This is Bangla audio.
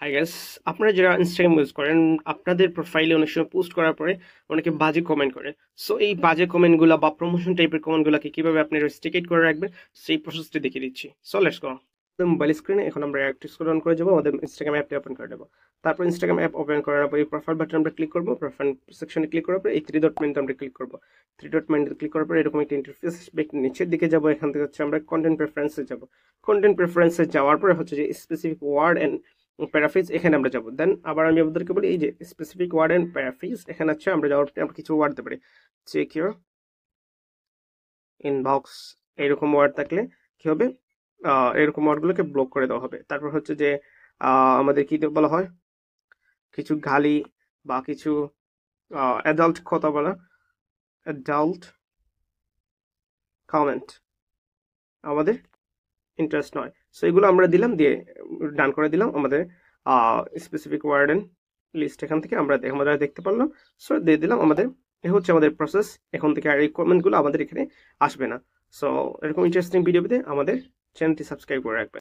আই গেস আপনারা যারা ইনস্টাগ্রাম ইউজ করেন আপনাদের প্রোফাইলে অনেক সময় পোস্ট করার পরে অনেকে বাজে কমেন্ট করে। সো এই বাজে কমেন্টগুলো বা প্রমোশন টাইপের কমেন্টগুলোকে কিভাবে আপনি রেস্ট্রিকেট করে রাখবেন সেই প্রসেসটি দেখিয়ে দিচ্ছি। So let's go. মোবাইল স্ক্রিনে এখন আমরা একটু স্ক্রল ডাউন করে যাবো, আমাদের ইনস্টাগ্রাম অ্যাপটি ওপেন করে দেবো। তারপর ইনস্টাগ্রাম অ্যাপ ওপেন করার পর এই প্রোফাইল বাটন আমরা ক্লিক করবো। প্রোফাইল সেকশনে ক্লিক করার পর এই থ্রি ডট মেনুতে আমরা ক্লিক করবো। থ্রি ডট মেনুতে ক্লিক করার পর এরকম একটা ইন্টারফেস নিচের দিকে যাবো। এখান থেকে হচ্ছে আমরা কন্টেন্ট প্রেফারেন্সে যাবো। কন্টেন্ট প্রেফারেন্সে যাওয়ার পরে হচ্ছে যে স্পেসিফিক ওয়ার্ড এন্ড প্যারাফ্রেজ এখানে আমরা যাবো। দেন আবার আমি আপনাদেরকে বলি এই যে স্পেসিফিক ওয়ার্ড এন্ড প্যারাফ্রেজ এখানে আছে আমরা যাওয়ার পরে আমরা কিছু ওয়ার্ড দিতে পারি। চেক ইউর ইনবক্স এরকম ওয়ার্ড থাকলে কি হবে, এরকম ওয়ার্ডগুলোকে ব্লক করে দেওয়া হবে। তারপর হচ্ছে যে আমাদের কি বলা হয়, কিছু গালি বা কিছু অ্যাডাল্ট কথা বলা, অ্যাডাল্ট কমেন্ট আমাদের ইন্টারেস্ট নয়। সো এগুলো আমরা দিলাম, দিয়ে ডান করে দিলাম। আমাদের স্পেসিফিক ওয়ার্ড এন্ড লিস্ট এখান থেকে আমরা দেখতে পারলাম। সো দিয়ে দিলাম। আমাদের এ হচ্ছে আমাদের প্রসেস। এখন থেকে আর এই কমেন্টগুলো আমাদের এখানে আসবে না। সো এরকম ইন্টারেস্টিং ভিডিও পেতে আমাদের চ্যানেলটি সাবস্ক্রাইব করে রাখবেন।